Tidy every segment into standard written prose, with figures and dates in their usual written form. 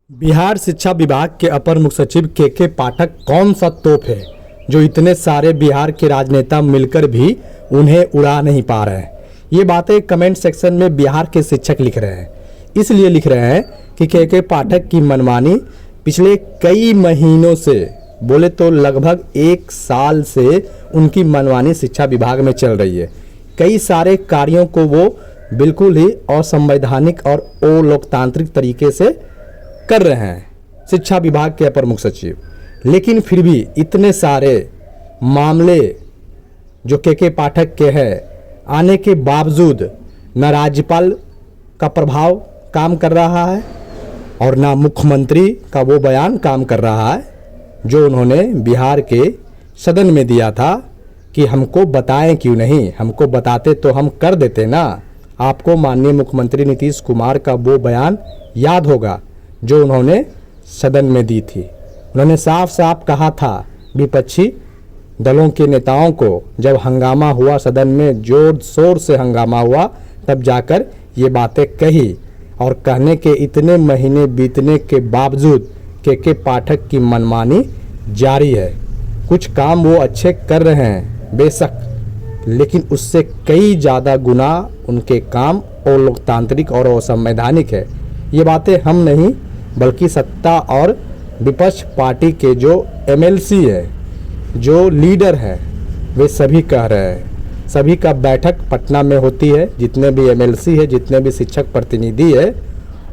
बिहार शिक्षा विभाग के अपर मुख्य सचिव के पाठक कौन सा तोप है जो इतने सारे बिहार के राजनेता मिलकर भी उन्हें उड़ा नहीं पा रहे हैं। ये बातें कमेंट सेक्शन में बिहार के शिक्षक लिख रहे हैं। इसलिए लिख रहे हैं कि के पाठक की मनमानी पिछले कई महीनों से, बोले तो लगभग 1 साल से उनकी मनमानी शिक्षा विभाग में चल रही है। कई सारे कार्यों को वो बिल्कुल ही असंवैधानिक और अलोकतांत्रिक तरीके से कर रहे हैं शिक्षा विभाग के अपर मुख्य सचिव। लेकिन फिर भी इतने सारे मामले जो के पाठक के हैं आने के बावजूद न राज्यपाल का प्रभाव काम कर रहा है और ना मुख्यमंत्री का वो बयान काम कर रहा है जो उन्होंने बिहार के सदन में दिया था कि हमको बताएं क्यों नहीं, हमको बताते तो हम कर देते ना। आपको माननीय मुख्यमंत्री नीतीश कुमार का वो बयान याद होगा जो उन्होंने सदन में दी थी। उन्होंने साफ साफ कहा था विपक्षी दलों के नेताओं को, जब हंगामा हुआ सदन में, जोर शोर से हंगामा हुआ, तब जाकर ये बातें कही। और कहने के इतने महीने बीतने के बावजूद के पाठक की मनमानी जारी है। कुछ काम वो अच्छे कर रहे हैं बेशक, लेकिन उससे कई ज़्यादा गुना उनके काम अलोकतांत्रिक और असंवैधानिक है। ये बातें हम नहीं बल्कि सत्ता और विपक्ष पार्टी के जो एमएलसी है, जो लीडर है, वे सभी कह रहे हैं। सभी का बैठक पटना में होती है, जितने भी एमएलसी है, जितने भी शिक्षक प्रतिनिधि है,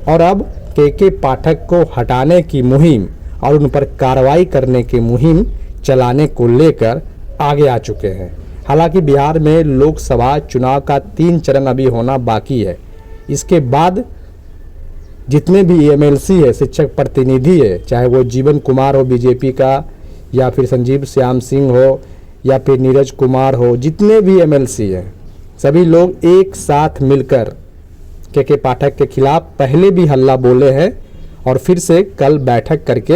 और अब के पाठक को हटाने की मुहिम और उन पर कार्रवाई करने की मुहिम चलाने को लेकर आगे आ चुके हैं। हालांकि बिहार में लोकसभा चुनाव का 3 चरण अभी होना बाकी है। इसके बाद जितने भी एमएलसी है, शिक्षक प्रतिनिधि है, चाहे वो जीवन कुमार हो बीजेपी का, या फिर संजीव श्याम सिंह हो, या फिर नीरज कुमार हो, जितने भी एमएलसी हैं, सभी लोग एक साथ मिलकर के पाठक के खिलाफ पहले भी हल्ला बोले हैं और फिर से कल बैठक करके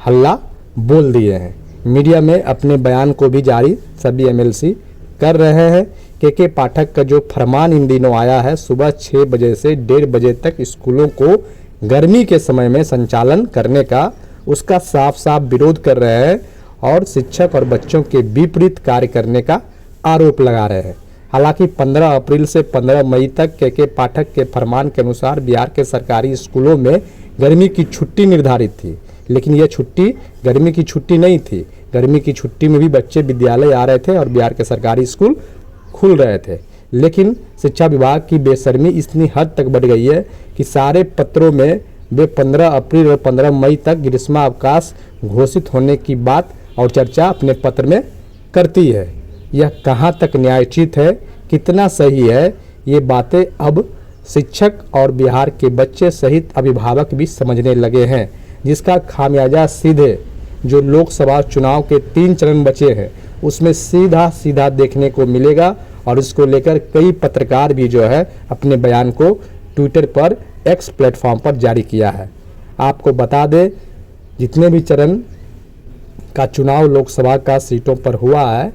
हल्ला बोल दिए हैं। मीडिया में अपने बयान को भी जारी सभी एमएलसी कर रहे हैं। के पाठक का जो फरमान इन दिनों आया है, सुबह 6 बजे से 1:30 बजे तक स्कूलों को गर्मी के समय में संचालन करने का, उसका साफ साफ विरोध कर रहे हैं और शिक्षक और बच्चों के विपरीत कार्य करने का आरोप लगा रहे हैं। हालांकि 15 अप्रैल से 15 मई तक के पाठक के फरमान के अनुसार बिहार के सरकारी स्कूलों में गर्मी की छुट्टी निर्धारित थी, लेकिन यह छुट्टी गर्मी की छुट्टी नहीं थी। गर्मी की छुट्टी में भी बच्चे विद्यालय आ रहे थे और बिहार के सरकारी स्कूल खुल रहे थे। लेकिन शिक्षा विभाग की बेशर्मी इतनी हद तक बढ़ गई है कि सारे पत्रों में वे 15 अप्रैल और 15 मई तक ग्रीष्मावकाश घोषित होने की बात और चर्चा अपने पत्र में करती है। यह कहाँ तक न्यायोचित है, कितना सही है, ये बातें अब शिक्षक और बिहार के बच्चे सहित अभिभावक भी समझने लगे हैं, जिसका खामियाजा सीधे जो लोकसभा चुनाव के 3 चरण बचे हैं उसमें सीधा सीधा देखने को मिलेगा। और इसको लेकर कई पत्रकार भी जो है अपने बयान को ट्विटर पर, एक्स प्लेटफॉर्म पर जारी किया है। आपको बता दें, जितने भी चरण का चुनाव लोकसभा का सीटों पर हुआ है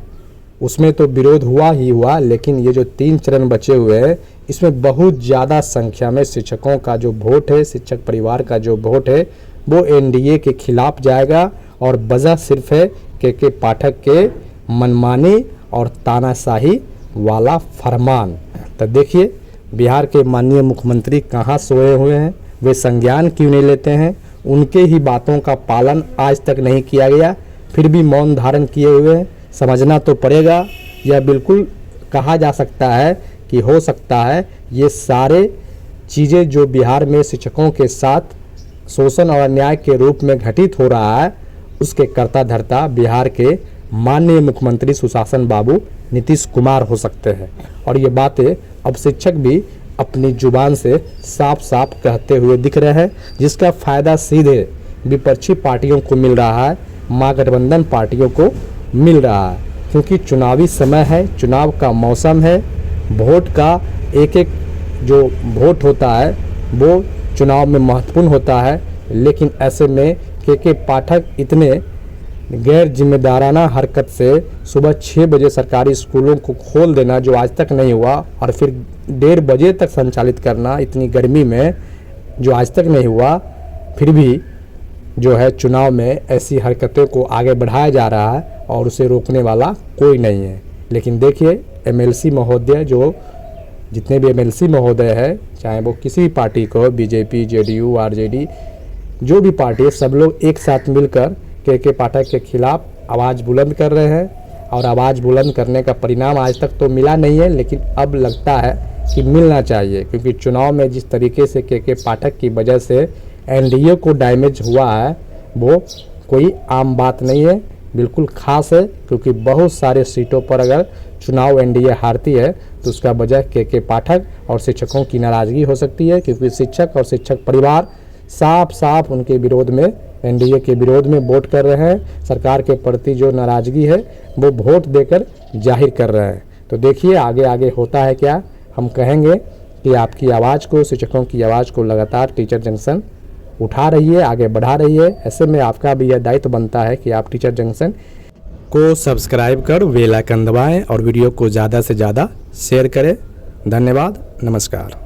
उसमें तो विरोध हुआ ही हुआ, लेकिन ये जो 3 चरण बचे हुए हैं इसमें बहुत ज़्यादा संख्या में शिक्षकों का जो वोट है, शिक्षक परिवार का जो वोट है, वो एनडीए के खिलाफ जाएगा। और वजह सिर्फ है के पाठक के मनमानी और तानाशाही वाला फरमान। तो देखिए बिहार के माननीय मुख्यमंत्री कहाँ सोए हुए हैं, वे संज्ञान क्यों नहीं लेते हैं। उनके ही बातों का पालन आज तक नहीं किया गया, फिर भी मौन धारण किए हुए हैं। समझना तो पड़ेगा। यह बिल्कुल कहा जा सकता है कि हो सकता है ये सारे चीज़ें जो बिहार में शिक्षकों के साथ शोषण और अन्याय के रूप में घटित हो रहा है, उसके कर्ता धर्ता बिहार के माननीय मुख्यमंत्री सुशासन बाबू नीतीश कुमार हो सकते हैं। और ये बातें अब शिक्षक भी अपनी जुबान से साफ साफ कहते हुए दिख रहे हैं, जिसका फ़ायदा सीधे विपक्षी पार्टियों को मिल रहा है, महागठबंधन पार्टियों को मिल रहा है। क्योंकि चुनावी समय है, चुनाव का मौसम है, वोट का एक एक जो वोट होता है वो चुनाव में महत्वपूर्ण होता है। लेकिन ऐसे में के पाठक इतने गैर जिम्मेदाराना हरकत से सुबह 6 बजे सरकारी स्कूलों को खोल देना, जो आज तक नहीं हुआ, और फिर 1:30 बजे तक संचालित करना इतनी गर्मी में, जो आज तक नहीं हुआ, फिर भी जो है चुनाव में ऐसी हरकतों को आगे बढ़ाया जा रहा है और उसे रोकने वाला कोई नहीं है। लेकिन देखिए एमएलसी महोदय, जो जितने भी एमएलसी महोदय है, चाहे वो किसी भी पार्टी को, बीजेपी, जेडीयू, आरजेडी, जो भी पार्टी है, सब लोग एक साथ मिलकर के पाठक के खिलाफ आवाज़ बुलंद कर रहे हैं। और आवाज़ बुलंद करने का परिणाम आज तक तो मिला नहीं है, लेकिन अब लगता है कि मिलना चाहिए, क्योंकि चुनाव में जिस तरीके से के पाठक की वजह से एनडीए को डैमेज हुआ है वो कोई आम बात नहीं है, बिल्कुल खास है। क्योंकि बहुत सारे सीटों पर अगर चुनाव एनडीए हारती है तो उसका वजह के पाठक और शिक्षकों की नाराज़गी हो सकती है, क्योंकि शिक्षक और शिक्षक परिवार साफ साफ उनके विरोध में, एनडीए के विरोध में वोट कर रहे हैं। सरकार के प्रति जो नाराज़गी है वो वोट देकर जाहिर कर रहे हैं। तो देखिए आगे आगे होता है क्या। हम कहेंगे कि आपकी आवाज़ को, शिक्षकों की आवाज़ को लगातार टीचर जंक्शन उठा रही है, आगे बढ़ा रही है। ऐसे में आपका भी यह दायित्व बनता है कि आप टीचर जंक्शन को सब्सक्राइब कर बेल आइकन दबाएं और वीडियो को ज़्यादा से ज़्यादा शेयर करें। धन्यवाद, नमस्कार।